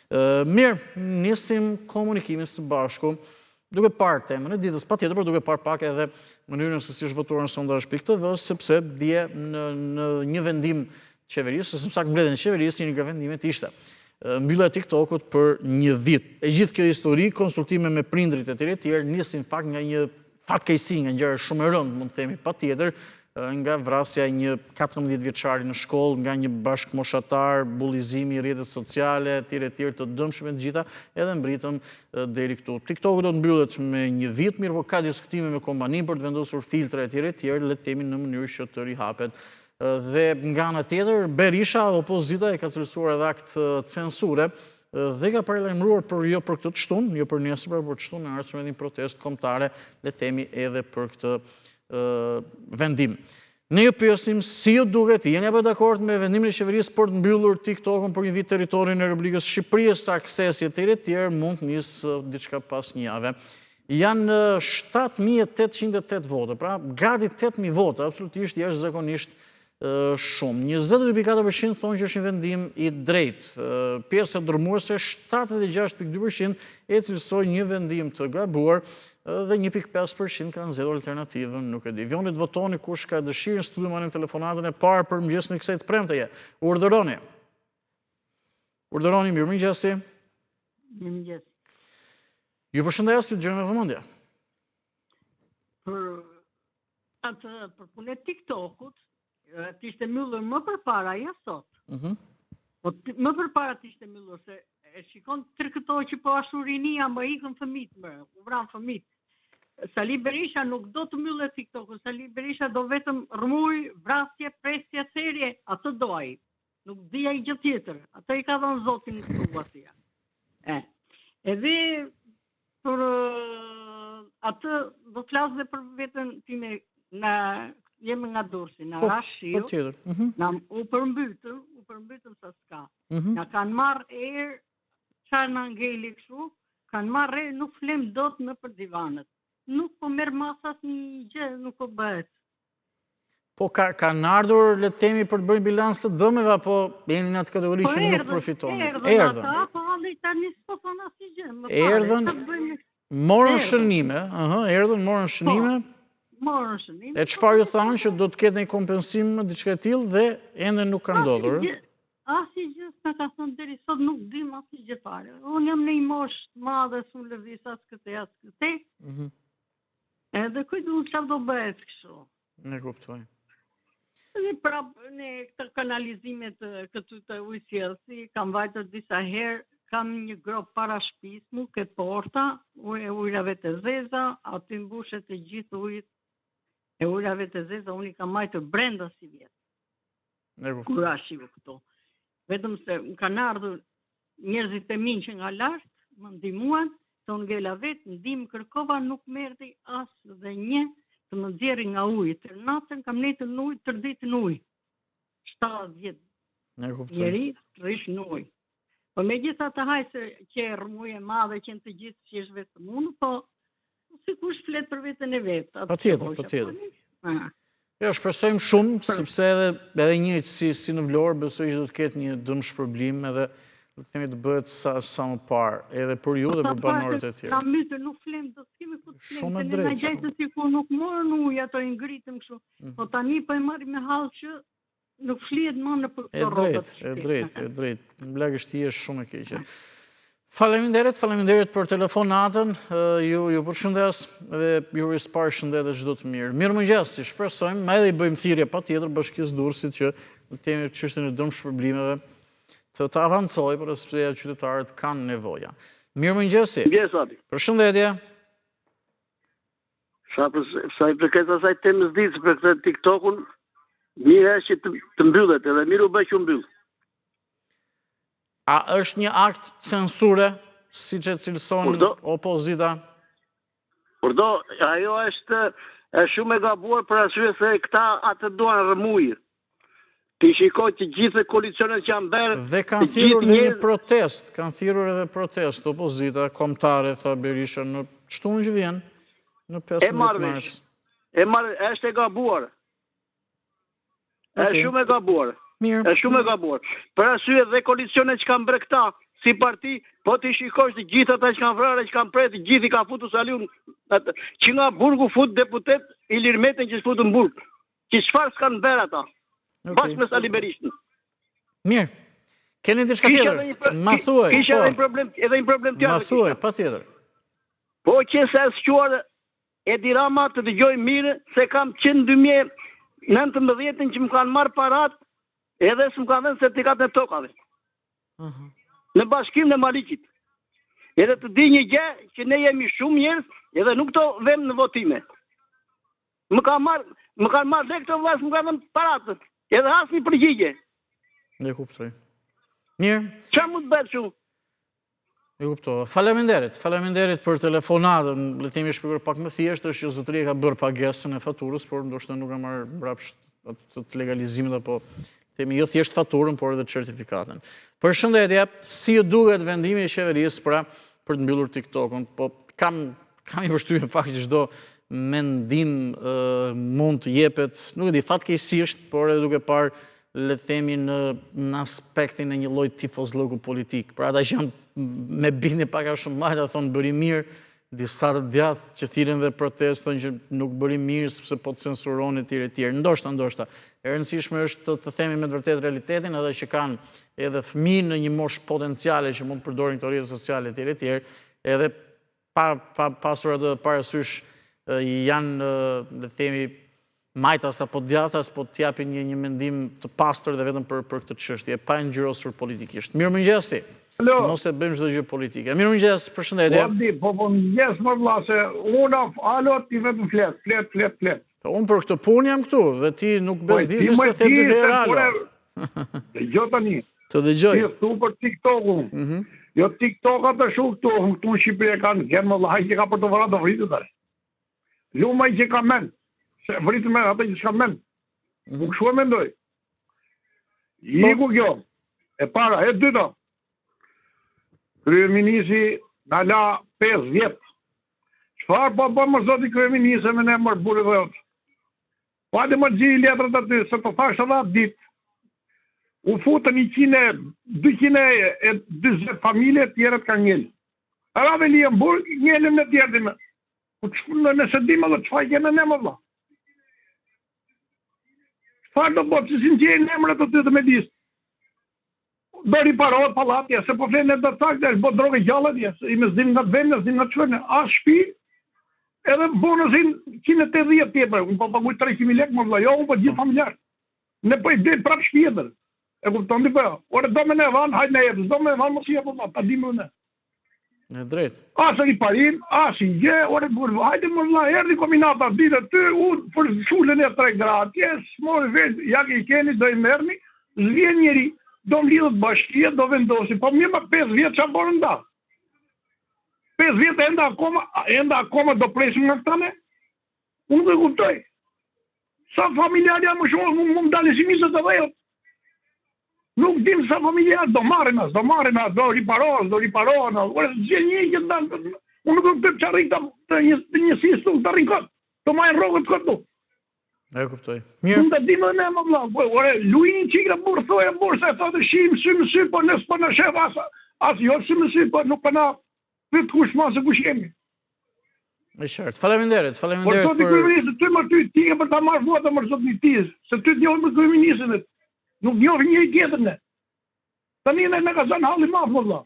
Mirë, nisim komunikimin së bashku, duke parë temën e ditës, patjetër, por duke parë pak edhe mënyrën se si është votuar në sondazh.tv, sepse dje në një vendim qeverisë, ose më saktë mbledhjen e qeverisë, një nga vendimet ishte mbyllja e TikTokut për një vit. E gjithë kjo histori, konsultime me prindrit e tjerë, nisin fakt nga një fatkeqësi, nga një gjë shumë e rëndë, mund të themi patjetër, nga vrasja e një 14 vjeçari në shkollë, nga një bashkëmoshatar, bullizimi i rrjetet sociale, etj të dëmshme të gjitha, edhe mbritëm deri këtu. TikToku do të mbyllet me një vit, mirë, por ka diskutime me kompaninë për të vendosur filtra etj, le të themi në mënyrë që të rihapet. Dhe nga ana tjetër, Berisha, opozita, e ka cilësuar edhe akt censure dhe ka paralajmëruar jo për këtë të shtunë, jo për nesër, por të shtunë në ardhshme një protestë kombëtare, le të themi edhe për këtë vendim. Ne ju pyesim si ju duket, jeni apo dakord me vendimin e qeverisë për të mbyllur TikTokun për një vit territorin e Republikës së Shqipërisë, aksesi etj mund të nisë diçka pas një jave. Janë 7.808 vote, pra gati 8.000 vote, absolutisht jashtëzakonisht shumë. 22.4% thonë që është një vendim i drejtë. Pjesa dërmuese 76.2% e cilësoi një vendim të gabuar dhe 1.5% kanë zgjedhur alternativën, nuk e di. Vjoni të votoni kush ka dëshirë, në studio marrim telefonatën e parë për mëngjesin e kësaj të premteje. Urdhëroni. Urdhëroni, mirëmëngjesi. Mirëmëngjes. Ju përshëndes, ju dëgjoj me vëmendje. Për punë e TikTokut, t'ishte mbyllur më përpara, ja sot. Po më përpara t'ishte mbyllur, se e shikon tërkëtoj që po ashtu rinia më ikën fëmijët, u vran fëmijët. Sali Berisha nuk do të mbyllet TikTokun, Sali Berisha do vetëm rrëmuj, vrasje, presje, therje, atë do ai. Nuk di ai gjë tjetër. Atë i ka dhënë Zoti në këtu asia. Edhe për atë do të flas dhe për veten time jemi nga Durrësi, na rashiu, u përmbytëm sa s'ka. Na kanë marrë erë, çfarë na ngeli kështu, kanë marrë erë, nuk flem dot në për divanet. Nuk po merr masas një gjë, nuk po bëhet. Po kanë ardhur, le të themi, për të bërë bilans të dëmeve, apo jeni në atë kategori që nuk përfitoni? Erdhën ata, po halli tani s'po thonë asgjë. Erdhën, morën shënime, erdhën, morën shënime. Morën shënime. E çfarë ju thanë që do të ketë një kompensim diçka e tillë dhe ende nuk ka ndodhur? Asgjë s'na ka thënë deri sot, nuk dim asgjë fare. Unë jam në një moshë të madhe, s'u lëviz as këtë. Edhe kujtu çfarë do bëhet kështu. Ne kuptoj. Dhe prapë në këtë kanalizimet këtu të ujësjellsi, kam vajtur disa herë, kam një grop para shtëpisë mu, ke porta, ujrave të zeza, aty mbushet e gjithë ujit e ujrave të zeza, unë i kam majtur brenda si vjetë. Kur ashiu këtu. Vetëm se më kanë ardhur njerëzit e minj që nga lartë, më ndihmuan, të unë ngela vetë, ndihmë kërkova, nuk merrti as dhe një të më nxjerri nga uji. Tër natën kam netur në ujë, tër ditën në ujë. 70 njeri të rish në ujë. Po megjithatë hajse që rrëmuje madhe që në të gjithë që është vetëm unë, po sikush flet për veten e vet. Patjetër. Jo, shpresojmë shumë, sepse edhe njëjtë si në Vlorë, besoj që do të ketë një dëmshpërblim edhe do të themi të bëhet sa më parë, edhe për ju dhe për banorët e tjerë. Na mytë nuk flem, do të kemi ku të flem. Shumë e drejtë. Na gjajtë sikur nuk morën ujë ato i ngritëm kështu. Po tani po e marrim me hall që nuk flihet më në për këto rrobat. E drejtë. Blagështi është shumë e keqe. Faleminderit për telefonatën, ju përshëndes dhe ju risparë shëndet e çdo të mirë. Mirëmëngjes, shpresojmë, ma edhe i bëjmë thirrje patjetër Bashkisë Durrësit që të themi çështjen e dëmshpërblimeve të avancojë për sepse qytetarët kanë nevoja. Mirëmëngjesi. Përshëndetje. Sa i përket asaj temës ditës për këtë TikTokun, mirë është që të mbyllet, edhe mirë u bë që u mbyll. A është një akt censure, si që cilëson opozita? Kurdo, ajo është shumë e gabuar për arsye se këta atë duan rrëmujë. Ti shikoj të gjithë koalicionet që janë bërë... Dhe kanë thirrur një protest, opozita, kombëtare, tha Berisha, në shtunë që vjen, në 15 mars. Është e gabuar. Është shumë e gabuar. Është shumë e gabuar. Për arsye dhe koalicionet që kanë bërë këta, si parti, po ti shikosh të gjithë ata që kanë vrarë, që kanë prerë, të gjithë i ka futur Saliun, që nga burgu fut deputet Ilir Metën që s'futu në burg. Që çfarë s'kanë bërë ata? Bashkë me Sali Berishën. Mirë. Keni diçka tjetër? Ma thuaj. Kisha edhe një problem tjetër. Ma thuaj, patjetër. Po që se squar Edi Rama të dëgjoj mirë se kam qenë 2019 që më kanë marrë parat edhe s'më kanë dhënë sertifikat në tokave. Në bashkim në Malikit. Edhe të di një gjë që ne jemi shumë njerëz edhe nuk to vëm në votime. Më kanë marrë dhe këto vllaz më kanë dhënë parat. Edhe asnjë përgjigje. Ne kuptoj. Mirë. Çfarë mund të bëj kështu? E kuptova. Faleminderit për telefonatën. Le të themi shpjeguar pak më thjesht është që zotëria ka bërë pagesën e faturës, por ndoshta nuk ka marrë mbrapsht të legalizimit apo themi jo thjesht faturën, por edhe certifikatën. Përshëndetje, si ju duket vendimi i qeverisë pra për të mbyllur TikTokun? Po kam i përshtypjen fakt që çdo mendim mund të jepet, nuk e di, fatkeqësisht, por edhe duke parë le të themi në aspektin e një lloj tifozllëku politik. Pra ata që janë me bindje pak a shumë majta thonë bëri mirë, disa të djathtë që thirrën dhe protestojnë që nuk bëri mirë sepse po të censuroni etj. Ndoshta. E rëndësishme është të themi me të vërtetë realitetin, edhe që kanë edhe fëmijë në një moshë potenciale që mund të përdorin këto rrjete sociale etj. Edhe pa pasur atë parasysh janë le të themi majtas apo djathtas, po të japin një mendim të pastër dhe vetëm për këtë çështje, pa ngjyrosur politikisht. Mirëmëngjesi. Mos e bëjmë çdo gjë politike. Mirëmëngjes, përshëndetje. Po mëngjes më vëlla se unë alo ti vetëm flet. Po unë për këtë punë jam këtu dhe ti nuk bezdisni se them dy herë alo. Dëgjoj tani. Të dëgjoj. Ti thua për TikTokun. Jo TikToka të shoh këtu në Shqipëri kanë gjerë më vëlla që ka për të vëra të vritë tani. Lumaj që ka mend. Se vritë me ata që s'ka mend. Nuk shua mendoj. Iku kjo. E para, e dyta. Kryeministri na la 5 vjet. Çfarë po më zoti kryeministri me ne mor burrë vot. Po hajde më gjej letrat aty se po thash edhe atë ditë. U futën 240 familje të tjera të kanë ngel. Araveli në burg, ngelën në tjerë. Nëse dim edhe çfarë jene ne më vëlla. Çfarë do bëj si në gjejnë emrat aty të medis. Do riparohet pallatja, se po flenë të saktë, është bo droge gjallë atje, i me zdim nga të vendë, zdim nga të qënë, as shpi, edhe bonusin 180 tjepër, unë po paguj 300.000 lek, më vëlla, jo, unë po gjithë familjar. Ne po i dhe prap shpjetër. E kupton di po, ore do me ne vanë, hajt ne jetës, do me vanë, mos i jepë, ta di më ne. E drejt. As i parim, as i gje, ore burë, hajde më vëlla, erdi kombinata, ditë ty, unë për shullën e 3 gradë, tjes, mori veç, jak i keni, do i merni, zvjen njeri, do më lidhët bashkia, do vendosi, po mirë ma 5 vjetë që a borë nda. 5 vjetë enda akoma do presim nga këtane? Unë dhe kuptoj. Sa familjar janë më shumë, më dalë si misët të dhejët. Nuk dim sa familjar, do marrin as, do riparohen, ore gjë një që ndalë, unë nuk kuptoj që arrik të njësisë të rinkot, të majnë rogët këtu. E kuptoj. Mirë. Unë të di më ne më vëlla. Ore, luini qikra burë, thoja burë, se thotë shimë sy, po nësë për në shef, asë jo shimë sy, po nuk për në pytë kush ma se kush jemi. E qartë. Faleminderit Por sot i kryeministë, ty më ty e për ta marrë vota më sot një tizë, se ty të njohë më kryeministën, nuk njohë një i tjetër ne. Tani ne ka zanë halli mafë më vëlla.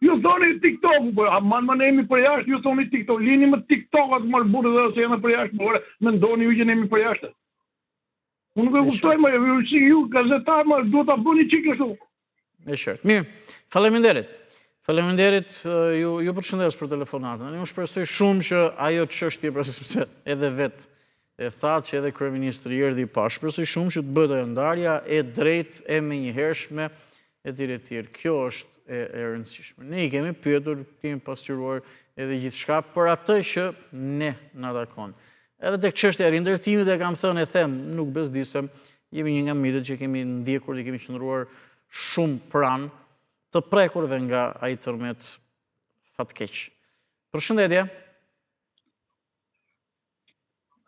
Ju thoni TikTok, po më ne jemi për jashtë, ju thoni TikTok, lini më TikTokat më burë dhe se jemi për jashtë, por mendoni ju që ne jemi për jashtë. Unë nuk e kuptoj më, si ju gazetar më duhet ta bëni çik kështu. E qartë. Mirë. Faleminderit, ju përshëndes për telefonatën. Unë shpresoj shumë që ajo çështje, pra sepse edhe vetë e thatë që edhe kryeministri erdhi pa, shpresoj shumë që të bëhet ajo ndarja e drejtë e menjëhershme etj. Kjo është e rëndësishme. Ne i kemi pyetur, kemi pasqyruar edhe gjithçka për atë që ne na takon. Edhe tek çështja e rindërtimit e kam thënë, e them, nuk bezdisem, jemi një nga mitët që kemi ndjekur dhe kemi qëndruar shumë pranë të prekurve nga ai tërmet fatkeq. Përshëndetje.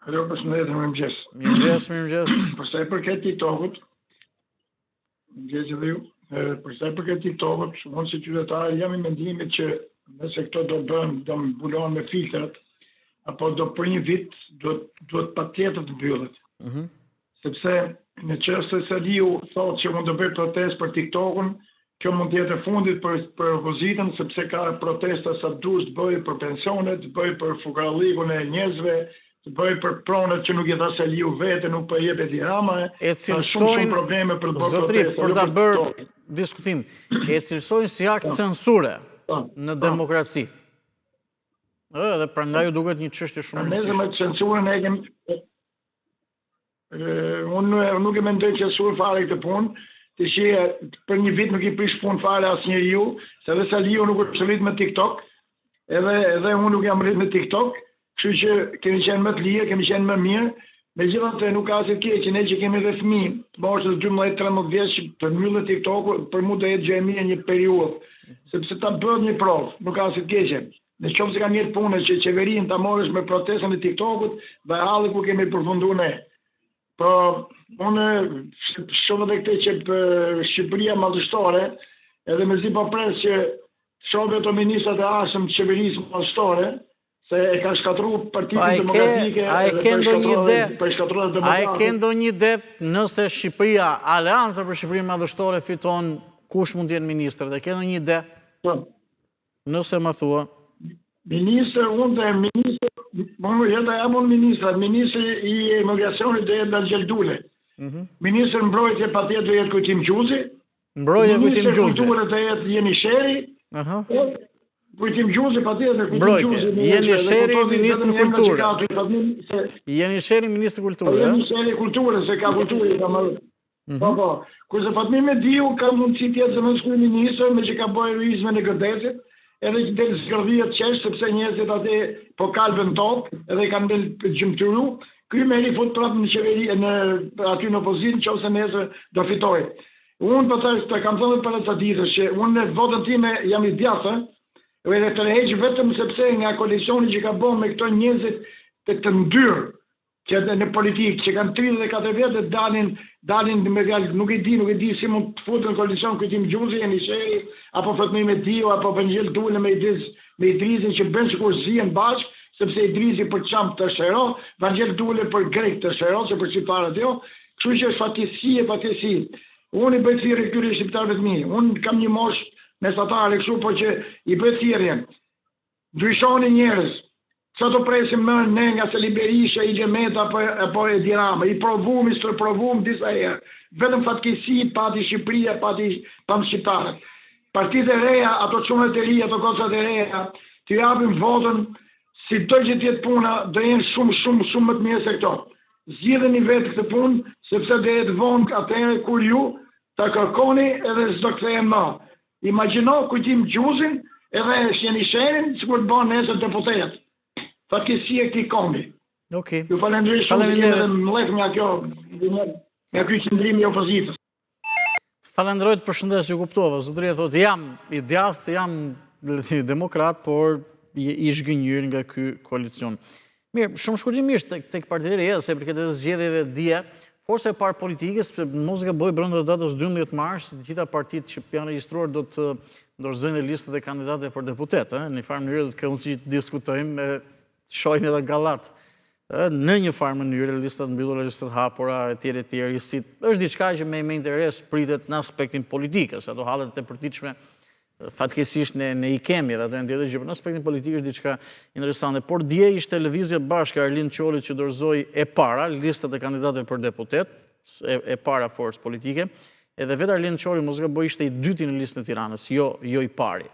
Alo, përshëndetje, mirëmëngjes. Mirëmëngjes. Për sa i përket TikTokut, mëngjes edhe ju. Përsa për këtë TikTok-ët, unë si qytetar jam i mendimit që nëse këto do mbulohen me filtrat, apo do për një vit duhet patjetër të mbyllet. Sepse në çështë se Liu thotë që mund të bëj protestë për TikTok-un, kjo mund të jetë e fundit për opozitën, sepse ka protesta sa dush të bëj për pensionet, të bëj për fukarallikun e njerëzve, të bëj për pronët që nuk i dha se Liu vete, nuk po jep Edi Rama, ka shumë probleme për të bërë protesta. Për ta bërë diskutim, e cilësojnë si akt censure në demokraci. Dhe prandaj duket një çështje shumë e rëndësishme. Ne me censurën e kemi. Unë nuk e mendoj censurë fare këtë punë, të që për një vit nuk i prish punë fare asnjëriu, se edhe sa Liu nuk është rrit me TikTok, edhe unë nuk jam rrit me TikTok, kështu që kemi qenë më të lirë, kemi qenë më mirë. Megjithatë nuk ka asnjë keq, ne që kemi edhe fëmijë, të moshës 12-13 vjeç, për mbyllë TikTok-u, për mua do jetë gjë e mirë një periudhë, sepse ta bëhet një provë, nuk ka asnjë keq. Në qoftë se ka mirë punë që qeverinë ta morrësh me protestën e TikTok-ut, dhe halli ku kemi përfunduar ne. Po unë shoh edhe këtë që për Shqipëria madhështore, edhe mezi po pres që shoh ato ministrat e arshëm të qeverisë madhështore, se e ka shkatruar Partitë Demokratike, a e ke ndonjë ide nëse Shqipëria, Aleanca për Shqipërinë madhështore fiton, kush mund të jenë ministër? E ke ndonjë ide? Nëse më thua. Ministër, ministri i emigracionit do jetë Danxhel Dule. Ministër mbrojtje patjetër do jetë Kujtim Gjuzi. Ministër kulture do jetë Jeni Sheri. Kujtim Gjuzi patjetër. Mbrojtje. Jeni Sheri, ministër kulture. Jeni Sheri, ministër kulture. Jeni Sheri kulture, se ka kulturë. Po. Kurse Fatmir Mediu ka mundësi të jetë zëvendëskuar ministër, me që ka bërë heroizmin e Gërdecit. Edhe që delë zgërdhia të qesh, sepse njerëzit atë po kalbën top, edhe kanë delë gjymtyru, ky meri fut prapë në qeveri, aty në opozitë, nëse nesër do fitoj. Unë të kam thënë për ato ditës që unë në votën time jam i djathtë, edhe të reheq vetëm sepse nga koalicioni që ka bën me këto njerëzit të ndyrë, që në politikë, që kanë 34 vjetë dalin me fjalë, nuk e di si mund të futën në koalicion Kujtim Gjuzi, Jeni Sheri, apo Fatmir Mediu, apo Danxhel Dule me Idrizin që bën sikur zihen bashkë, sepse Idrizi për çam të shëro, Danxhel Dule për grek të shëro, se për shqiptarët jo, kështu që është fatkeqësi. Unë i bëj thirrje këtyre shqiptarëve të mi. Unë kam një moshë mesatare kështu, po që i bëj thirrje. Ndryshoni njerëz. Sa të presim më ne nga Sali Berisha, i Gjemeta apo Edi Rama, i provum, i stërprovum disa herë. Vetëm fatkeqësi pati Shqipëria, pati shqiptarët. Partitë e reja, ato çunat e reja, ato kocat e reja, të japim votën, si do që të jetë puna, do jenë shumë më të mirë se këto. Zgjidheni vetë këtë punë, sepse do jetë vonë atëherë kur ju ta kërkoni edhe s'do kthehen më. Imagjino Kujtim Gjuzin edhe Jeni Sherin, sikur të bën nesër deputet. Fatkeqësi e këtij kombi. Okej. Ju falenderoj shumë edhe mbledh nga ky qendrim i opozitës. Falenderoj të përshëndes, ju kuptova. Zotëria thotë jam i djathtë, jam demokrat, por i zhgënjur nga ky koalicion. Mirë, shumë shkurtimisht tek Partia e Re, se përket edhe zgjedhjeve dje, forse e parë politike, sepse mos gaboj brenda datës 12 mars, të gjitha partitë që janë regjistruar do të dorëzojnë listat e kandidatëve për deputet. Në një farë mënyrë do të kemë si diskutojmë, shohim edhe gallat. Në një farë mënyrë, listat mbyllura, listat hapura, etj. Është diçka që me interes pritet në aspektin politik, se ato hallet e përditshme fatkeqësisht ne i kemi, dhe ato janë tjetër gjë, por në aspektin politik është diçka interesante. Por dje ishte lëvizje bashkë Arlind Qolli që dorëzoi e para listat e kandidatëve për deputet, e para forcë politike, edhe vetë Arlind Qolli mos gaboj ishte i dyti në listën e Tiranës, jo i pari.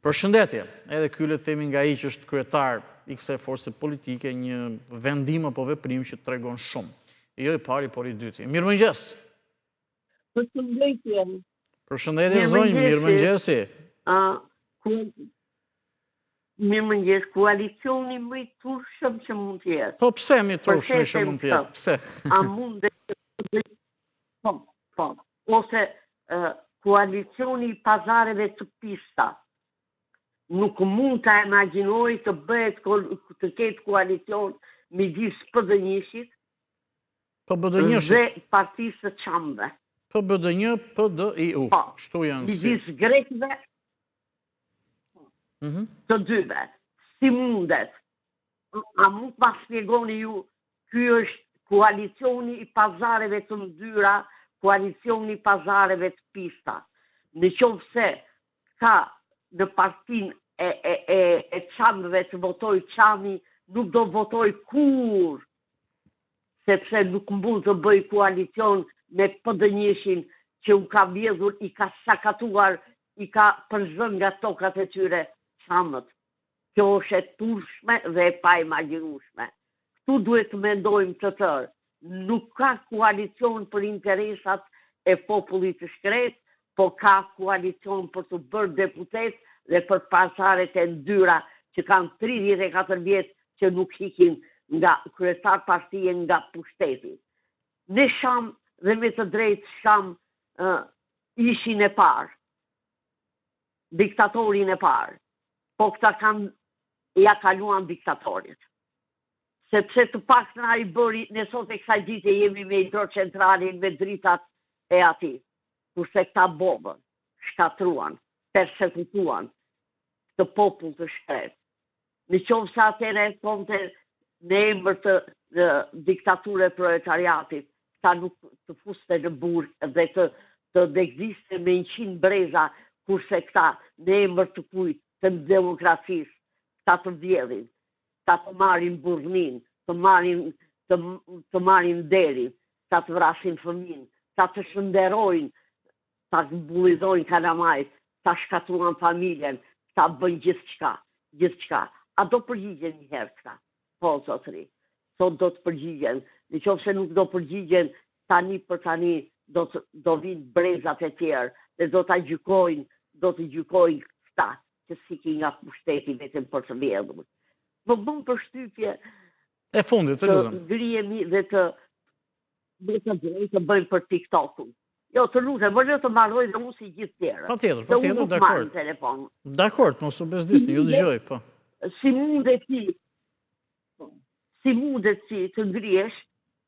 Përshëndetje, edhe ky le të themi nga ai që është kryetar i kësaj force politike, një vendim apo veprim që tregon shumë. Jo i pari, por i dyti. Mirëmëngjes. Përshëndetje. Përshëndetje zonjë, mirëmëngjesi. Mirëmëngjes, koalicioni më i turshëm që mund të jetë. Po pse më i turshëm që mund të jetë? Pse? A mund të po. Ose koalicioni i pazareve të pista. Nuk mund të imagjinoj të bëhet të ketë koalicion midis PD-shit dhe Partisë së Çamve. PBD1, PDIU. Shtu janë si. Midis grekëve të dyve. Si mundet? A mund të ma shpjegoni ju, ky është koalicioni i pazareve të ndyra, koalicioni i pazareve të pista. Në qovë se ka në partin e qamëve të votoj qami, nuk do votoj kur, sepse nuk mund të bëj koalicion me PD1-shin që u ka vjedhur, i ka sakatuar, i ka përzën nga tokat e tyre qamët. Kjo është e turshme dhe e pa imagjinueshme. Këtu duhet të mendojmë të tërë. Nuk ka koalicion për interesat e popullit të shkret, po ka koalicion për të bërë deputet dhe për pasaret e ndyra që kanë 34 vjetë që nuk hikin nga kryetar partije nga pushteti. Në Sham dhe me të drejtë Sham ishin e parë, diktatorin e parë, po këta kanë ja kaluan diktatorit. Sepse të pak nga i bëri, në sot e kësaj dite jemi me hidrocentralin me dritat e ati, kurse këta bobën, shkatruan, persekutuan të popull të shkret. Në qovë sa atere konte në emër të diktature proletariatit, ta nuk të fuste në burg dhe të degziste me 100 breza, kurse këta në emër të kujt, të demokracisë, ta të vjedhin, ta të marin burnin, të marin derin, ta të vrasin fëmin, ta të shënderojnë, ta të bullizojnë kalamajt, ta shkatruan familjen, ta bëjnë gjithçka. A do përgjigjen një herë këta? Po, zotëri, sot do të përgjigjen. Në qoftë se nuk do përgjigjen, tani për tani do vinë brezat e tjerë, dhe do të gjykojnë këta, që siki nga pushteti vetëm për të vjedhur. Më bëm përshtypje e fundit, të lutem. Të grihemi dhe të bëjmë për TikTok-un. Jo, të lutem, më të marroj dhe unë si gjithë tjerë. Patjetër, dakord. Dakord, mos u bezdisni, ju dëgjoj, po. Si mundet ti të ngrihesh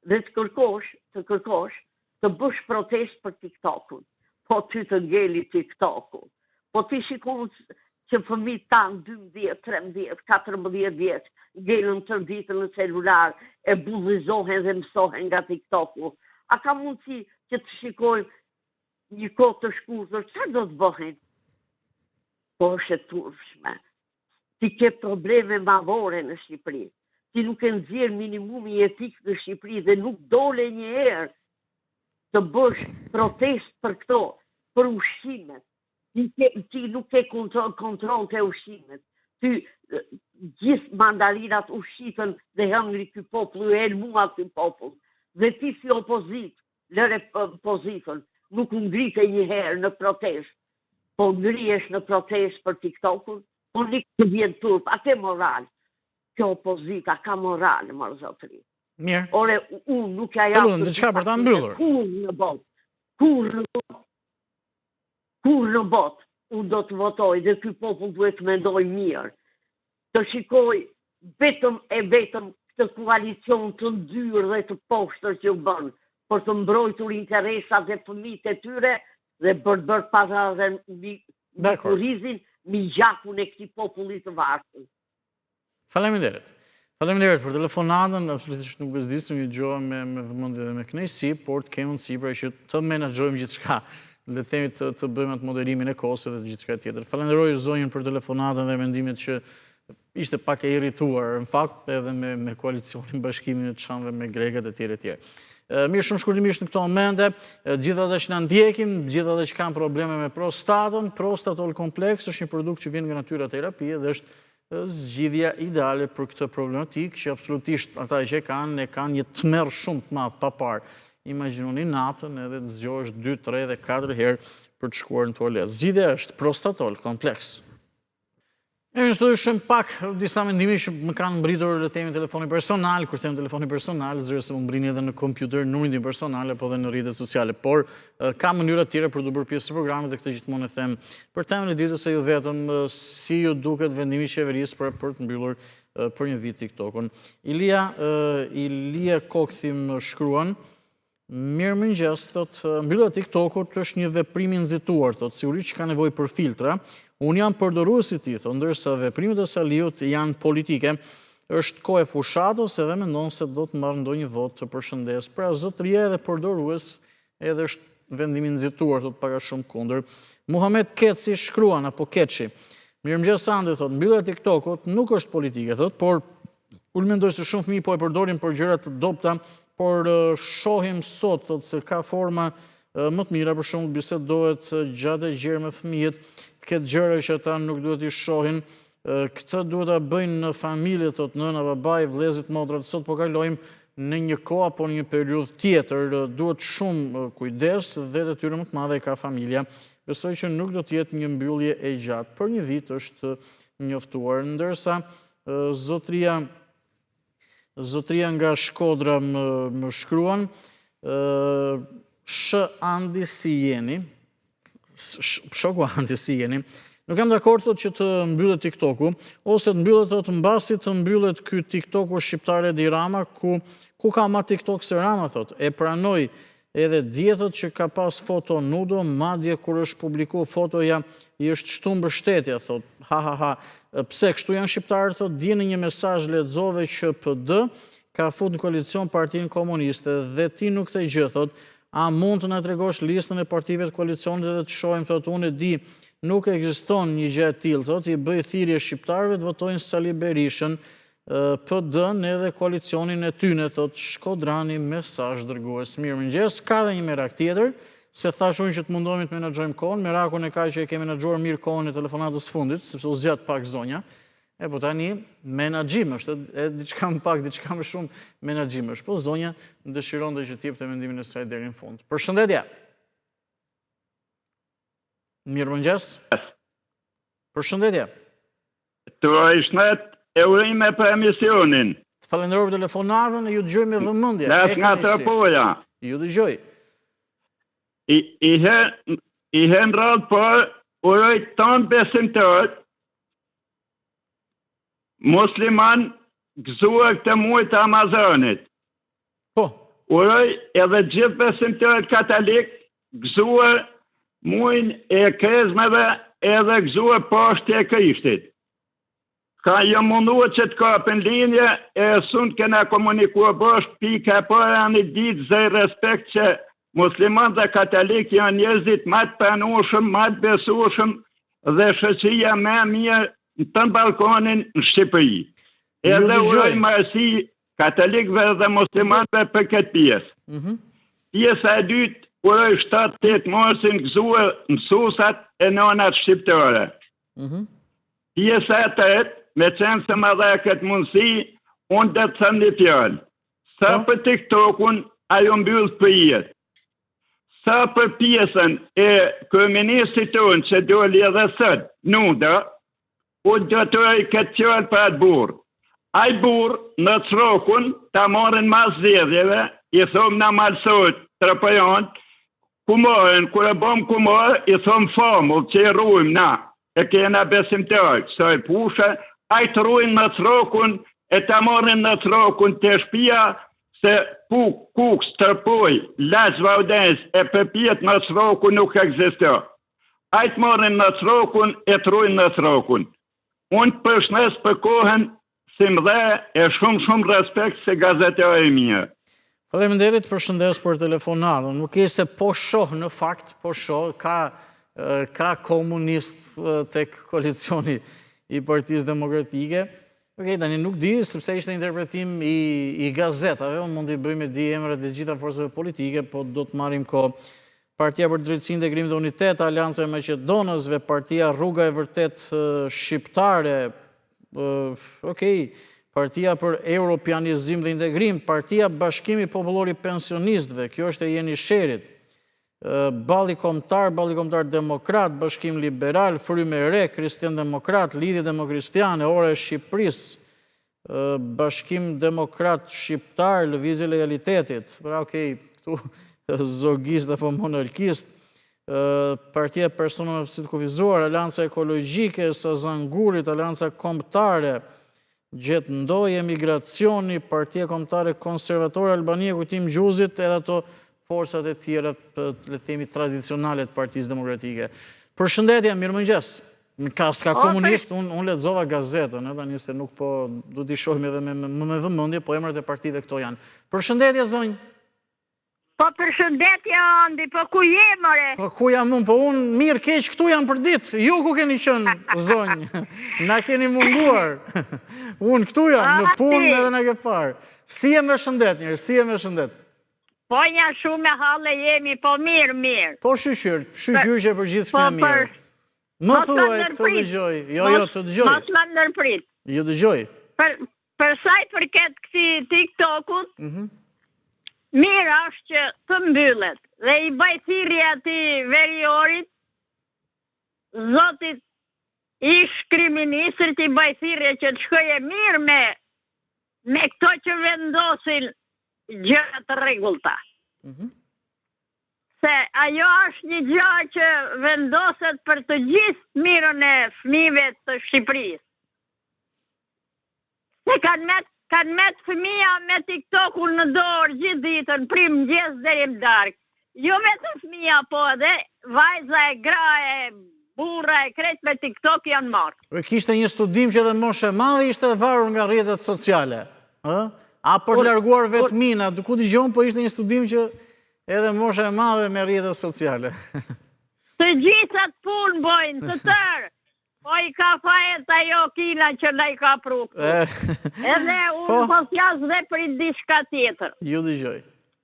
dhe të kërkosh të bësh protest për TikTok-un. Po ty të ngeli TikTok-un. Po ti shikon që fëmijët tanë 12, 13, 14 vjeç, ngelën tërë ditën në celular, e bullizohen dhe mësohen nga TikTok-u. A ka mundësi që të shikojmë një kohë të shkurtër, çfarë do të bëhen? Po është e turpshme. Ti ke probleme madhore në Shqipëri. Ti nuk e nxjerr minimumi etik në Shqipëri dhe nuk dole një herë të bësh protest për këto, për ushqimet. Ti nuk ke kontrol të ushqimet. Ty gjithë mandarinat ushqitën dhe hëngri ky popull, e elmua ky popull. Dhe ti si opozit, lëre opozitën, nuk ngrite një herë në protest, po ngrihesh në protest për TikTok-un, po nuk të vjen turp, a ke moral? Kjo opozita ka moral, më zotëri. Mirë. Ore, unë nuk ja japë... Diçka për ta mbyllur. Kur në botë, unë do të votoj dhe ky popull duhet të mendoj mirë, të shikoj vetëm këtë koalicion të ndyrë dhe të poshtër që u bënë, për të mbrojtur interesat dhe fëmijët e tyre dhe bërë pazar dhe kurizin mi gjakun e këtij populli të varfër. Faleminderit. Faleminderit për telefonatën, absolutisht nuk bezdisëm, ju dëgjova me vëmendje dhe me kënaqësi, por të kemi mundësi pra që të menaxhojmë gjithçka. Le të themi të bëjmë atë moderimin e kohës dhe gjithçka tjetër. Falenderoj zonjën për telefonatën dhe mendimet që ishte pak e irrituar, në fakt, edhe me koalicionin bashkimin e çamëve me grekat e tjerë. Mirë, shumë shkurtimisht në këto momente, gjithë ata që na ndjekin, gjithë ata që kanë probleme me prostatën, prostatol kompleks është një produkt që vjen nga natyra terapie dhe është zgjidhja ideale për këtë problematikë që absolutisht ata që kanë një tmerr shumë të madh pa parë. Imagjinoni natën edhe të zgjohesh 2, 3 dhe 4 herë për të shkuar në tualet. Zgjidhja është prostatol kompleks. Në studio shumë pak disa mendime që më kanë mbritur le të themi telefoni personal, kur them telefoni personal, zërë se më mbrini edhe në kompjuter, numrin tim personal apo edhe në rrjetet sociale, por ka mënyra të tjera për të bërë pjesë të programit dhe këtë gjithmonë e them. Për temën e ditës se ju vetëm si ju duket vendimi i qeverisë për të mbyllur për një vit TikTok-un. Ilia Kokthim shkruan, Mirë mëngjes, mbyllja e TikTokut është një veprim i nxituar, sigurisht që ka nevojë për filtra. Unë jam përdoruesi i tij, ndërsa veprimet e Saliut janë politike. Është kohë e fushatës edhe mendon se do të marrë ndonjë votë të përshëndes. Pra zotëria edhe përdorues edhe është vendim i nxituar, pak a shumë kundër. Muhamet Keci shkruan apo Keçi. Mirëmëngjes Andi, mbyllja e TikTokut nuk është politike, por unë mendoj se shumë fëmijë po e përdorin për gjëra të dobta, por shohim sot se ka forma më të mira, për shembull bisedohet gjatë e gjerë me fëmijët, të ketë gjëra që ata nuk duhet i shohin. Këtë duhet ta bëjnë në familje, nëna, babai, vëllezërit, motrat. Sot po kalojmë në një kohë apo në një periudhë tjetër, duhet shumë kujdes dhe detyrë më të madhe ka familja. Besoj që nuk do të jetë një mbyllje e gjatë, për një vit është njoftuar, ndërsa Zotria nga Shkodra më shkruan, Andi si jeni, shoku Andi si jeni, nuk jam dakord që të mbyllet TikToku, ose të mbyllet mbasi të mbyllet ky TikToku shqiptare di Rama, ku ka ma TikTok se Rama, e pranoj edhe djetët që ka pas foto nudo, madje kur është publiku fotoja i është shtu mbështetja, ha, pse kështu janë shqiptarë, djeni një mesazh lexove që PD ka fut në koalicion Partinë Komuniste dhe ti nuk të gjë, a mund të na tregosh listën e partive të koalicionit dhe të shohim, unë e di, nuk ekziston një gjë e tillë, i bëj thirrje shqiptarëve të votojnë Sali Berishën, PD-n edhe koalicionin e tyne, Shkodrani, mesazh dërgues. Mirëmëngjes, ka dhe një merak tjetër, se thash unë që të mundohemi të menaxhojmë kohën, merakun e ka që e ke menaxhuar mirë kohën e telefonatës fundit, sepse u zgjat pak zonja, po tani menaxhim është, diçka më pak, diçka më shumë menaxhim është, po zonja dëshiron dhe që t'jep të mendimin e saj deri në fund. Përshëndetje. Mirëmëngjes. Përshëndetje. E urime për emisionin. Të falenderoj për telefonatën e ju dëgjoj me vëmendje. Las nga Tropoja. Ju dëgjoj. I hen radhë për uroj tonë besimtarët musliman gëzuar këtë muaj të Amazonit. Po. Uroj edhe gjithë besimtarët katolik gëzuar muajin e Krezmeve edhe gëzuar poshtë e Krishtit. Ka jo mundua që të kapën linje, e sun kena komunikua bashkë, pika e para janë i ditë zë respekt që musliman dhe katolik janë njerëzit më të pranueshëm, më të besueshëm dhe shoqëria më e mirë në të balkonin në Shqipëri. Edhe uroj mirësi katolikëve dhe muslimanëve për këtë pjesë. Pjesa e dytë, uroj 7-8 marsin gëzuar mësuesat e nënat shqiptare. Pjesa e tretë, me qenë se më dhe këtë mundësi, unë dhe të thëmë një fjallë. Sa për TikTokun, ajo mbyllë për jetë. Sa për pjesën e kërëministit tonë që doli edhe sëtë, nuda, unë dhe të rejë këtë fjallë për atë burë. Ajë burë në Trokun, ta marrin mas zedhjeve, i thomë në malsot të rëpëjanë, kumorën, kërë bëmë kumorë, i thomë famull që i rujmë na, e kena besimtarë, sa i pushe, a i të rujnë në Trokun, e të marrin në Trokun të shpia, se kuks, tërpoj, laç vaudens, e përpjet në Trokun nuk eksistoj. A i të marrin në Trokun, e të rujnë në Trokun. Unë përshnes për kohën, si më dhe, e shumë respekt se gazetare e mirë. Faleminderit, përshëndes për telefonatën. Nuk e se po shoh në fakt, po shoh, ka komunist tek koalicioni i Partisë Demokratike. Tani nuk di, sepse ishte interpretim i gazetave, unë mund t'i bëjmë di emrat e gjitha forcave politike, po do të marrim kohë. Partia për Drejtësi, Integrim dhe Unitet, Alianca e Maqedonësve, Partia Rruga e Vërtet Shqiptare, Partia për Europianizim dhe Integrim, Partia Bashkimi Popullor i Pensionistëve, kjo është e Jeni Sherit, Balli Kombëtar Demokrat, Bashkim Liberal, Frymë e Re, Kristjan Demokrat, Lidhje Demokristiane, Ora e Shqipërisë, Bashkim Demokrat Shqiptar, Lëvizje Legalitetit, pra këtu zogist apo monarkist, Partia Personave të Kufizuar, Alianca Ekologjike, Sazangurit, Alianca Kombëtare, Gjetë Ndoje, Emigracioni, Partia Kombëtare Konservatore Albania, Kujtim Gjuzit, edhe ato forcat e tjera, le të themi, tradicionale të Partisë Demokratike. Përshëndetje, mirëmëngjes. Në kas ka komunist, unë lexova gazetën, tani se nuk po du t'i shohim edhe me vëmendje, po emrat e partive këto janë. Përshëndetje, zonjë. Po përshëndetje, Andi, po ku je, more? Po ku jam unë, po unë mirë keq këtu jam për ditë, ju ku keni qënë, zonjë, na keni munguar, unë këtu jam, në punë edhe në ke parë. Si e me shëndet njërë, si e me shëndet? Po një shumë me halë jemi, po mirë. Po shqyr që për gjithë shme mirë. Më thuaj të dëgjoj, jo të dëgjoj. Mos më ndërprit. Jo dëgjoj. Për saj përket kësi TikTokut, mirë është që të mbyllet dhe i bajthiri ati veriorit, zotit ish kriministrit i bajthiri që të shkoje mirë me këto që vendosin gjëra të rregullta. Se ajo është një gjë që vendoset për të gjithë mirën e fëmijëve të Shqipërisë. Se kanë met fëmija me TikTokun në dorë gjithë ditën, prim mëngjes deri në darkë. Jo vetëm fëmija, po edhe vajza e gra e burra e krejt me TikTok janë marrë. Kishte një studim që edhe moshe madhe ishte varur nga rrjetet sociale. A për larguar vetë mina, ku dëgjon, po ishte një studim që edhe moshe madhe me rrjetet sociale. Të gjithat punë bojnë, të tërë. Po i ka fajet ajo Kina që na i ka prukë. Edhe unë po fjas dhe për i diçka tjetër. Ju dëgjoj.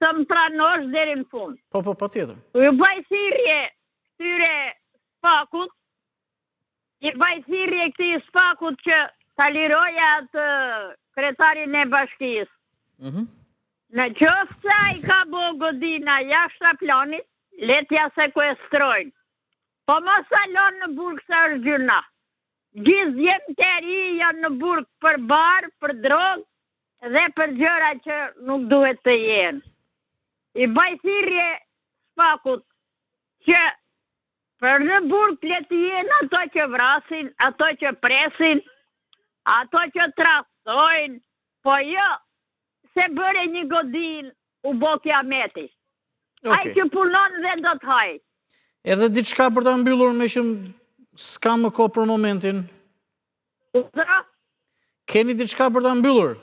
Të më pranosh deri në fund. Po, pa tjetër. Ju baj thirrje këtyre Spakut, i baj thirrje këtij Spakut që ta liroja atë kretarin e bashkisë. Në qoftë se ai ka bo godina jashtë planit, letja sekuestrojnë. Po mos salon në burg se është gjyna. Gjithë djemteri janë në burg për barë, për drogë dhe për gjëra që nuk duhet të jenë. I baj thirrje Spakut që për në burg le të jenë ato që vrasin, ato që presin, ato që trasojnë, po jo se bëre një godin u bo kiameti. Ai që punon dhe do të hajë. Edhe diçka për ta mbyllur me që s'ka më kohë për momentin? Keni diçka për ta mbyllur?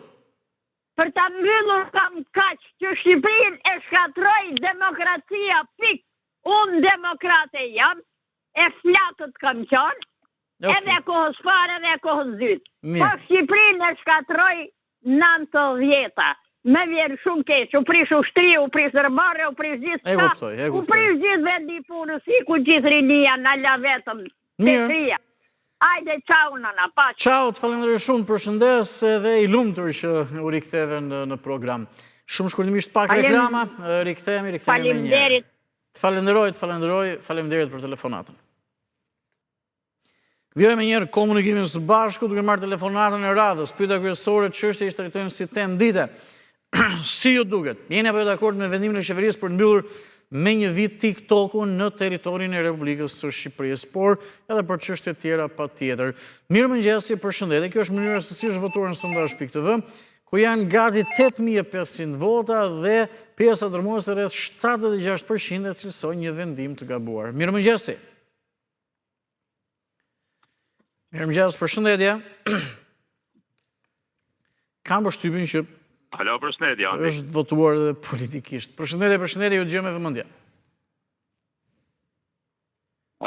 Për ta mbyllur kam kaq që Shqipërinë e shkatroj demokracia pik. Unë demokrate jam, e flakët kam qenë, edhe kohës parë edhe kohës dytë. Po Shqipërinë e shkatroj 90-ta. Me vjerë shumë keq, u prish ushtri, u prish rëbare, u prish gjithë shka, u prish gjithë vendi punës, si ku gjithë rinia në la vetëm të shria. Ajde, qau nëna, pa. Qau, të falenderoj shumë, përshëndes edhe i lumtur që u riktheve në program. Shumë shkurtimisht pak reklama, rikthemi me njerë. Të falenderoj për telefonatën. Vjojme njerë komunikimin së bashku, duke marrë telefonatën e radhës, pyetja kryesore çështje që trajtojmë si temë dite. Si ju duket? Jeni apo jo dakord me vendimin e qeverisë për të mbyllur me një vit TikTokun në territorin e Republikës së Shqipërisë, por edhe për çështje tjera patjetër. Mirëmëngjesi, përshëndetje. Kjo është mënyra se si është votuar në sondazh.tv, ku janë gati 8500 vota dhe pjesa dërmuese rreth 76% e cilësojnë një vendim të gabuar. Mirëmëngjesi. Mirëmëngjes, përshëndetje. Kam përshtypjen që Alo, përshëndetje, Andi. Është votuar dhe politikisht. Përshëndetje, ju dëgjoj me vëmendje.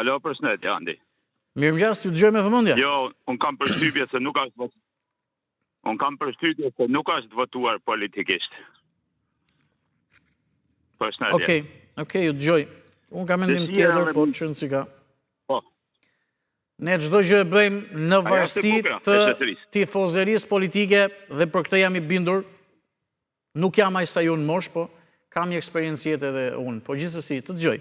Alo, përshëndetje, Andi. Mirëmëngjes, ju dëgjoj me vëmendje. Jo, unë kam përshtypje se nuk është votuar. Unë kam përshtypje se nuk është votuar politikisht. Përshëndetje. Okej, ju dëgjoj. Unë kam mendim tjetër, po çon si ka. Ne çdo gjë e bëjmë në varësi të tifozerisë politike dhe për këtë jam i bindur. Nuk jam aq sa ju në moshë, po kam një eksperiencë jetë edhe unë. Po gjithsesi, të dëgjoj.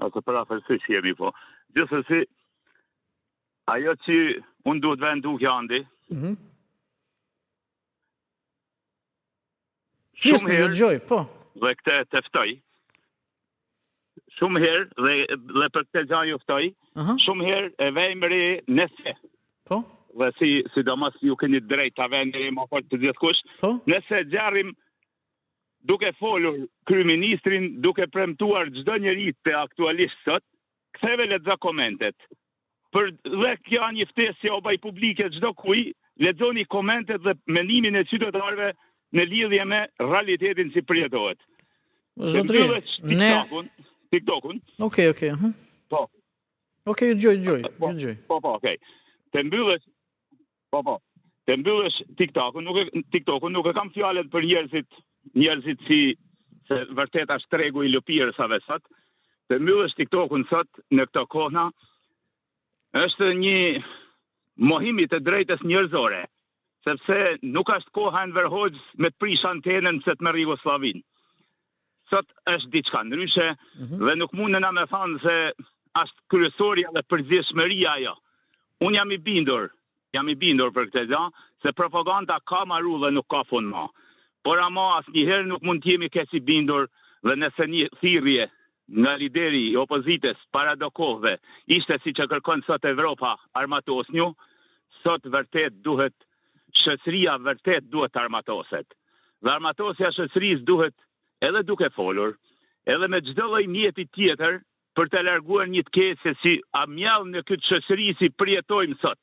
Ato për afërsisht jemi, po. Gjithsesi, ajo që unë duhet vendu Andi. Flisni, ju dëgjoj, po. Dhe këtë teftoj. Shumë herë, dhe për këtë gjë juftoj, shumë herë e vejmë re nëse. Po? dhe sidomos ju keni drejt ta veni më fort të gjithkush, nëse gjarrim duke folur kryeministrin, duke premtuar çdo njeri të aktualisht sot, ktheve lexo komentet. Dhe kjo një ftesë o baj publike çdo kuj, lexoni komentet dhe mendimin e qytetarëve në lidhje me realitetin si përjetohet. Zotri, TikTokun. Okej. Po. Okej, gjoj. Po, okej. Të mbyllësh TikTokun, nuk e kam fjallet për njerëzit si se vërtet është tregu i lëpirësave sot. Të mbyllësh TikTokun sot në këto kohna është një mohimi të drejtës njerëzore, sepse nuk është koha në Verhoxh me prish antenën se të merr Jugosllavin. Sot është diçka ndryshe dhe nuk mundena me thanë se është kryesorja dhe përgjithshmëria ajo. Unë jam i bindur për këtë gjë, se propaganda ka marru dhe nuk ka fund më. Por ama asnjëherë nuk mund të jemi keq i bindur dhe nëse një thirrje nga lideri i opozitës para do kohëve ishte siç e kërkon sot Evropa, armatosnju, sot vërtet duhet shoqëria vërtet duhet armatoset. Dhe armatosja e shoqërisë duhet edhe duke folur, edhe me çdo lloj mjeti tjetër për të larguar një të keqe si amjall në këtë shoqëri si përjetojmë sot.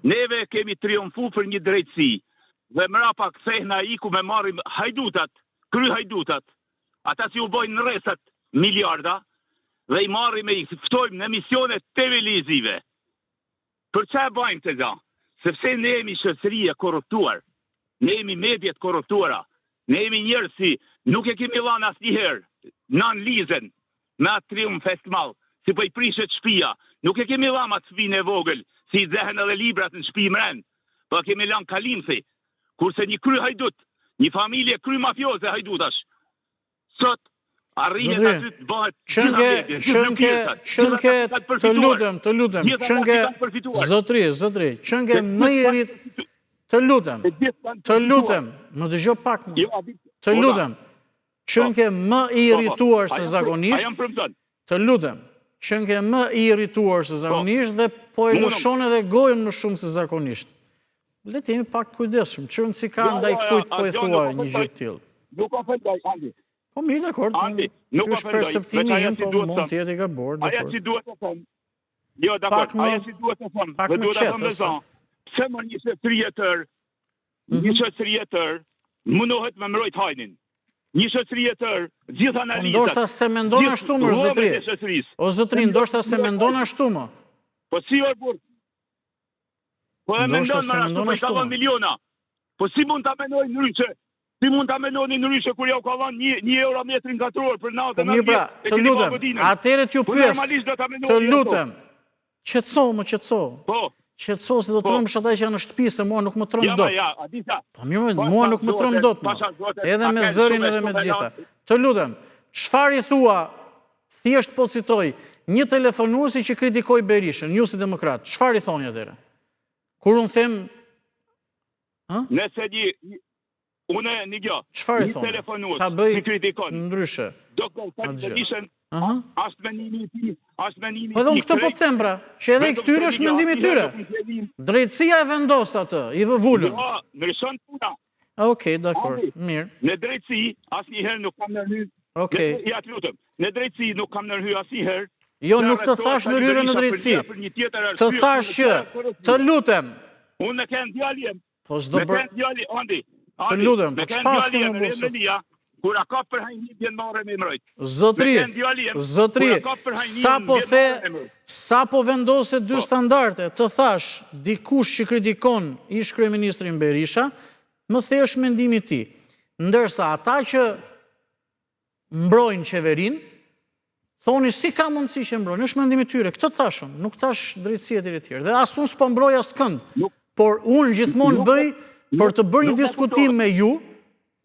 Neve kemi triumfu për një drejtësi dhe mrapa kthehna iku me marrim hajdutat, hajdutat, ata si u bojnë rresat miliarda dhe i marrim e i ftojmë në emisione televizive. Për çfarë bëjmë të gjë? Sepse ne jemi shoqëri e korruptuar, ne jemi mediat korruptuara, ne jemi njerëz si nuk e kemi lënë asnjëherë nën lizen me atë triumf mal, si po i prishet shtëpia, nuk e kemi lënë atë fëmijën e vogël, si i dhehen edhe librat në shtëpi mren, po kemi lënë kalimthi, kurse një kry hajdut, një familje kry mafioze hajdutash. Sot arrihet aty të bëhet Qënke, të lutem, zotri, qënke më i rit, të lutem, më dëgjoj pak më, të lutem, qënke më i irrituar se zakonisht, të lutem, qënke më i irrituar se zakonisht dhe po e lëshon edhe gojën më shumë se zakonisht. Le të jemi pak kujdesshëm, çon si ka ndaj kujt po e thua një gjë të tillë. Nuk ofendoj, Andi. Po mirë, dakord. Nuk ofendoj. Perceptimi im, po mund të jetë i gabuar. Aja si duhet të them. Jo, dakord. Aja si duhet të them. Dhe duhet të them me zon. Pse më një shoqëri e tërë, mundohet me mbrojt hajnin. Një shoqëri e tërë, gjithë analizat. Ndoshta se mendon ashtu më zotri. O zotri, ndoshta se mendon ashtu më. Po si o burr? Po e mendon më ashtu, po i ka miliona. Po si mund ta mendoj ndryshe? Si mund ta mendoni ndryshe kur ja u ka dhënë 1 euro metrin katror për natën? Po mirë pra, të lutem, atëherë t'ju pyes, të lutem, qetëso. Po. Qetëso se do të trëmsh ata që janë në shtëpi, se mua nuk më trëm dot. Ja, a di sa. Po mirë, mua nuk më trëm dot. Edhe me zërin edhe me të gjitha. Të lutem, çfarë i thua, thjesht po citoj, një telefonuesi që kritikoi Berishën, ju si demokrat, çfarë i thoni atëherë? Kur unë them, nëse unë një gjë, një telefonues që kritikon ndryshe. Doktor Berishën, është menimi i tij, është menimi i tij. Po edhe unë këtë po të them pra, që edhe i këtyre është mendimi i tyre. Drejtësia e vendos atë, i vë vulën. Jo, ndryshon puna. Okej, dakor, mirë. Në drejtësi asnjëherë nuk kam ndërhyr. Okej. Ja të lutem. Në drejtësi nuk kam ndërhyr asnjëherë. Jo, nuk të thash në hyrje në drejtësi. Të thash që, të lutem. Unë në kënë djaljem. Po s'do bërë. Në kënë djaljem, Andi. Të lutem, po çfarë s'ke më bërë? Kura ka për hajnit vjen marrë me mrojt. Zotri, sa po vendose dy standarde, të thash, dikush që kritikon ish kryeministrin Berisha, më thesh mendimi ti. Ndërsa ata që mbrojnë qeverin, thoni si ka mundësi që mbrojnë, është mendimi tyre, këtë thashëm, nuk thash drejtësia të tjerë. Dhe as unë s'po mbroj as kënd, por unë gjithmonë bëj për të bërë një diskutim me ju,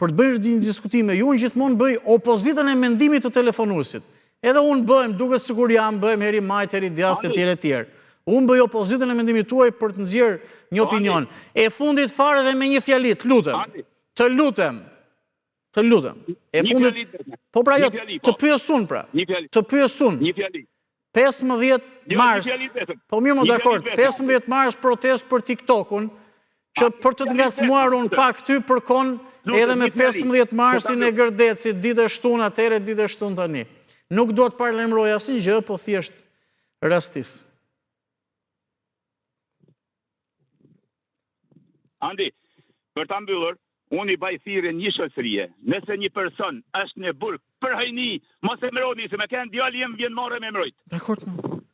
unë gjithmonë bëj opozitën e mendimit të telefonuesit. Edhe unë bëjmë, duke sikur jam, bëjmë heri majt, heri djathtë e tjerë. Unë bëj opozitën e mendimit tuaj për të nxjerrë një opinion. E fundit fare dhe me një fjalit, të lutem. E fundit, po pra jo, të pyesun pra. Të pyesun. 15 mars, po mirë më dakord, 15 mars protest për TikTokun, që për të ngacmuar unë pak ty përkon edhe me 15 marsin e Gërdecit, ditë e shtunë atëre, ditë e shtunë tani. Nuk do të parlemroj asnjë gjë, po thjesht rastis. Andi, për ta mbyllur, unë i baj thirrje një shoqërie. Nëse një person është në burg për hajni, mos e mbroni se më kanë djalë jem vjen marrë me mbrojt. Dakor.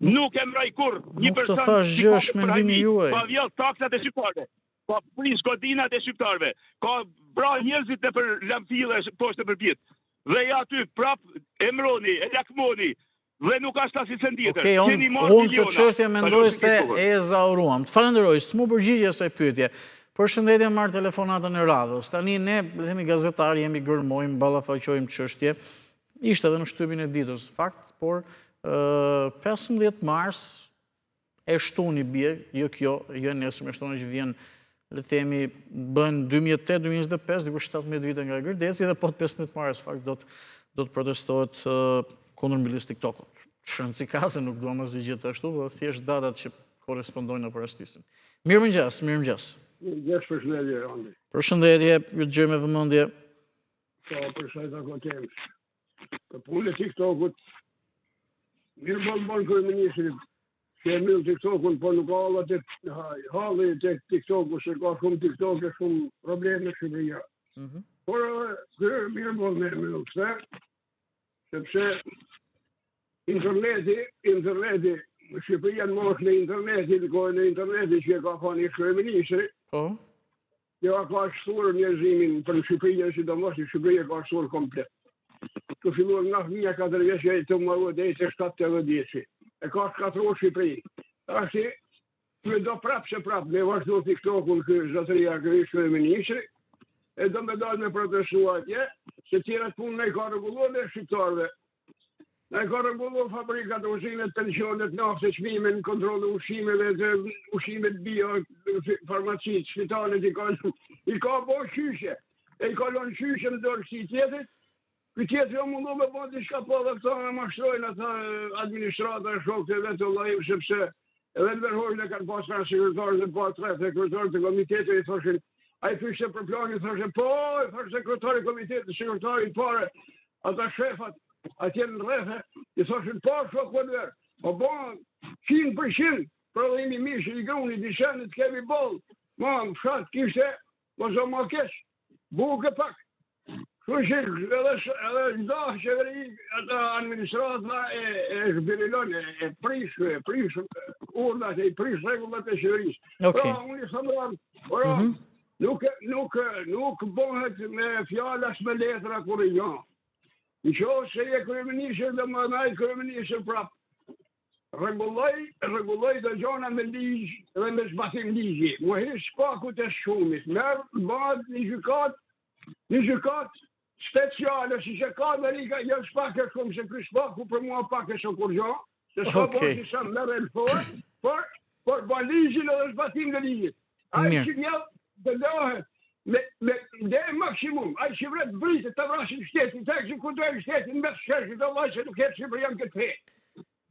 Nuk e mbroj kurr një person. Nuk të thash gjë është mendimi juaj. Pa vjell taksat e shqiptarëve. Pa prish godinat e shqiptarëve. Ka bra njerëzit në për lamfille poshtë për pjet. Dhe ja aty prap e mbroni, e lakmoni. Dhe nuk ashtë asnjë sen tjetër. Okej, unë këtë çështje mendoj se e zauruam. Të falenderoj, s'mu përgjigje asaj pyetje. Përshëndetje, marr telefonatën e radhës. Tani ne, themi gazetarë, jemi gërmojmë, ballafaqojmë çështje. Ishte edhe në shtypin e ditës, fakt, por 15 mars e shtuni bie, jo kjo, jo nesër, e shtuni që vjen, le themi, bën 2008-2025, diku 17 vite nga Gërdeci, dhe po 15 mars, fakt, do të protestohet kundër mbylljes TikTokut. Shëndësikase nuk duam asgjë gjë të ashtu, por thjesht datat që korrespondojnë në rastisin. Mirëmëngjes, mirëmëngjes. Përshëndetje, Andi. Përshëndetje, ju dëgjoj me vëmendje. Po, për sa të kotemës. Për punë e TikTokut, mirë bon kryeministrit, që e mbyll TikTokun, po nuk ka halli të TikToku, se ka shumë TikTok e shumë probleme në Shqipëria. Por, mirë bon me mbyll, sepse interneti, Shqipëria në moshë në interneti, në kohën e interneti që e ka thënë i kryeministri, jo ka shtuar njerëzimin për Shqipërinë, sidomos Shqipëria ka shtuar komplet. Të filluar nga fëmija 4 vjeçë të marrë deri te 7-8 vjeçë. E ka shkatruar Shqipërinë. Tash me do prapë me vazhdu TikTokun ky zotëria ky kryeministri, e do me dalë me protestuar atje, se tjerat punë ne ka rregulluar dhe shqiptarëve. Ne ka rregulluar fabrikat, ushqimet, pensionet, naftë, çmimin, kontrolli ushqimet bio, farmacitë, spitalet i ka bërë qyshe. E i kalon qyshe në dorë këtij tjetrit. Ky tjetri o mundu me bërë diçka po dhe këta me mashtrojnë ata administrata e shokët e vetë vëllai, sepse edhe në Verhollën e kanë pas kanë sekretarët e pa sekretarët e komitetit i thoshin, ai fyshte për planin, thoshin, po, i thosh sekretari i komitetit, sekretari i parë, ata shefat atje në rrethe, i thoshin, po, shokët verë, po bon, 100% prodhimi mishë i grunit, i shenit, kemi bollë, ma, më fshat, kishte, mos o ma kesh, buke pak. Kështu që edhe nda qeveri, ata administrata e zhbirilon, e prish urnat, e prish regullat e qeverisë. Pra, unë i thëmëran, nuk bëhet me fjallas me letra kur i janë. Në qoftë se je kryeministër dhe më najtë kryeministër prapë. Rregulloj dhe gjona me ligj dhe me zbatim ligji. Muhish shpakut e shumit. Merë bëhet një gjykat speciale, si që ka dhe liga, jo shpak e shumë, se kërë shpaku për mua pak e shumë kur gjo, se s'ka bëhet që sa më relfohet, por ba ligjin edhe zbatim dhe ligjit. Ajë që një dhe dohet me maksimum, ajë që vret vritë të vrashin shtetin, të që kundojnë shtetin, me shkeshit dhe vaj se nuk e Shqipërian këtë fe.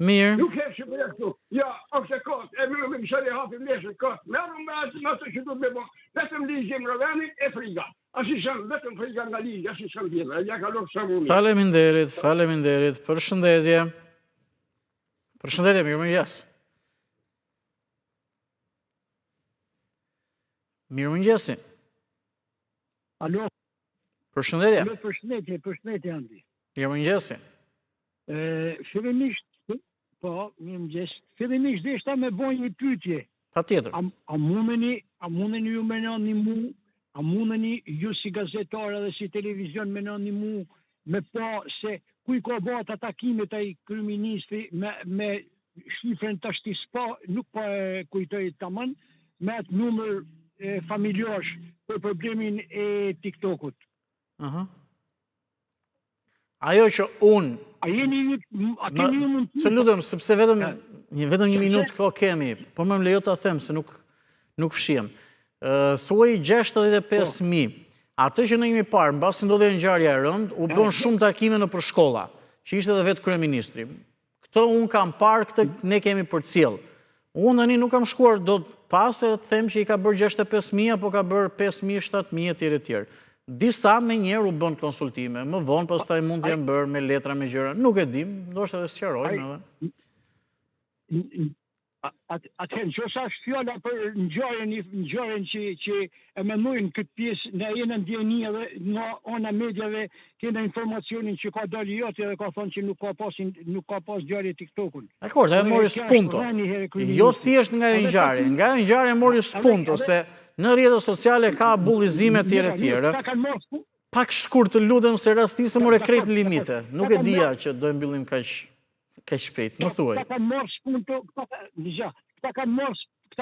Mirë. Nuk e Shqipërian këtu. Ja, është e kotë, e mërë më shëri hapim leshën kotë. Merë me atë që du të me bo. Vetëm ligjim rëvenit e friga. Asi shënë, vetëm friga nga ligjë, asi shënë tjetër. E ja ka lorë së mundë. Faleminderit. Përshëndetje. Përshëndetje, mirëmëngjes. Mirëmëngjesi. Alo. Përshëndetje. Përshëndetje, Andi. Mirëmëngjesi. Fillimisht, po, mirëmëngjes. Fillimisht deshta me bojnë një pyetje. Patjetër. A mundeni ju me nëni mu, a mundeni ju si gazetar dhe si televizion me nëni mu, me pa se kuj ka bata takimet ai kryeministri me shifrën të ashti s'pa, nuk pa kujtoj tamam, me atë numër familjosh për problemin e TikTokut. Ajo që unë... A jeni ju... Se lutem, sepse vetëm një minutë ko kemi, por më lejo të them se nuk fshiem. Thuaj 65.000. Atë që në jemi parë, në basë ndodhe në gjarja e rënd, u bën shumë takime në për shkolla, që ishte dhe vetë kryeministri. Këto unë kam parë, këtë ne kemi për cilë. Unë tani nuk kam shkuar do të pas e të them që i ka bërë 65.000 apo ka bërë 5.000, 7.000 etj etj. Disa me njerë u bën konsultime, më vonë pastaj mund të jenë bërë me letra me gjëra. Nuk e dim, ndoshta edhe sqarojmë edhe. Atëherë, nëse është fjala për ngjarjen që e mendojnë këtë pjesë, ne jemi ndjeni edhe nga ana mediave, kemi informacionin që ka dalë jote dhe ka thonë që nuk ka pas ngjarje TikTokun. Dakor, e mori spunto. Jo thjesht nga ngjarje, nga ngjarje mori spunto se në rrjetet sociale ka bullizime etj. Pak shkurt të lutem se rastisë more krejt në limite. Nuk e dija që do e mbyllim kaq shpejt, më thuaj. Këta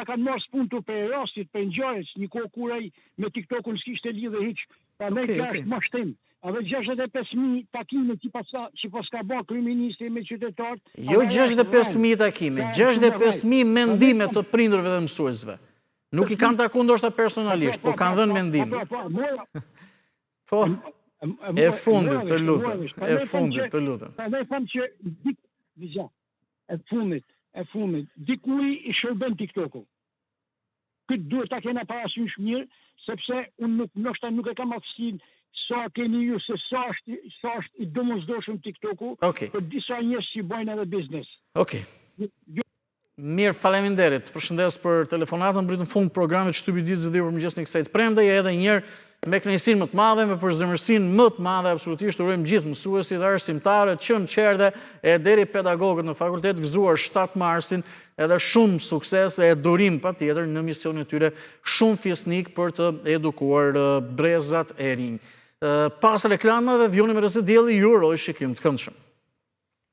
kanë marrë spunto për rastit, për ngjarjes, një kohë kur ai me TikTokun s'kishte lidhje hiç. Prandaj kjo është mashtim. Edhe 65.000 takime që pas ka bërë kryeministri me qytetarët. Jo 65.000 takime, 65.000 mendime të prindërve dhe mësuesve. Nuk i kanë takuar ndoshta personalisht, por kanë dhënë mendime. Po, e fundit të lutem, Prandaj them që e fundit, dikuj i shërben TikToku. Këtë duhet ta kena parasysh mirë, sepse unë ndoshta nuk e kam aftësinë sa keni ju se sa është i domosdoshëm TikToku për disa njerëz që bëjnë edhe biznes. Okej. Mirë, faleminderit. Përshëndes për telefonatën, mbritëm fund programit Shtypi i ditës së dhjetor mëngjes në kësaj premte, edhe një herë me kënaqësinë më të madhe, me përzemërsinë më të madhe, absolutisht urojmë gjithë mësuesit, arsimtarët, qenë qerdhe e deri pedagogët në fakultet, gëzuar 7 marsin, edhe shumë sukses e durim patjetër në misionin e tyre shumë fjesnik për të edukuar brezat e rinj. Pas reklamave, vjoni me rëse dielli, ju uroj shikim të këndshëm.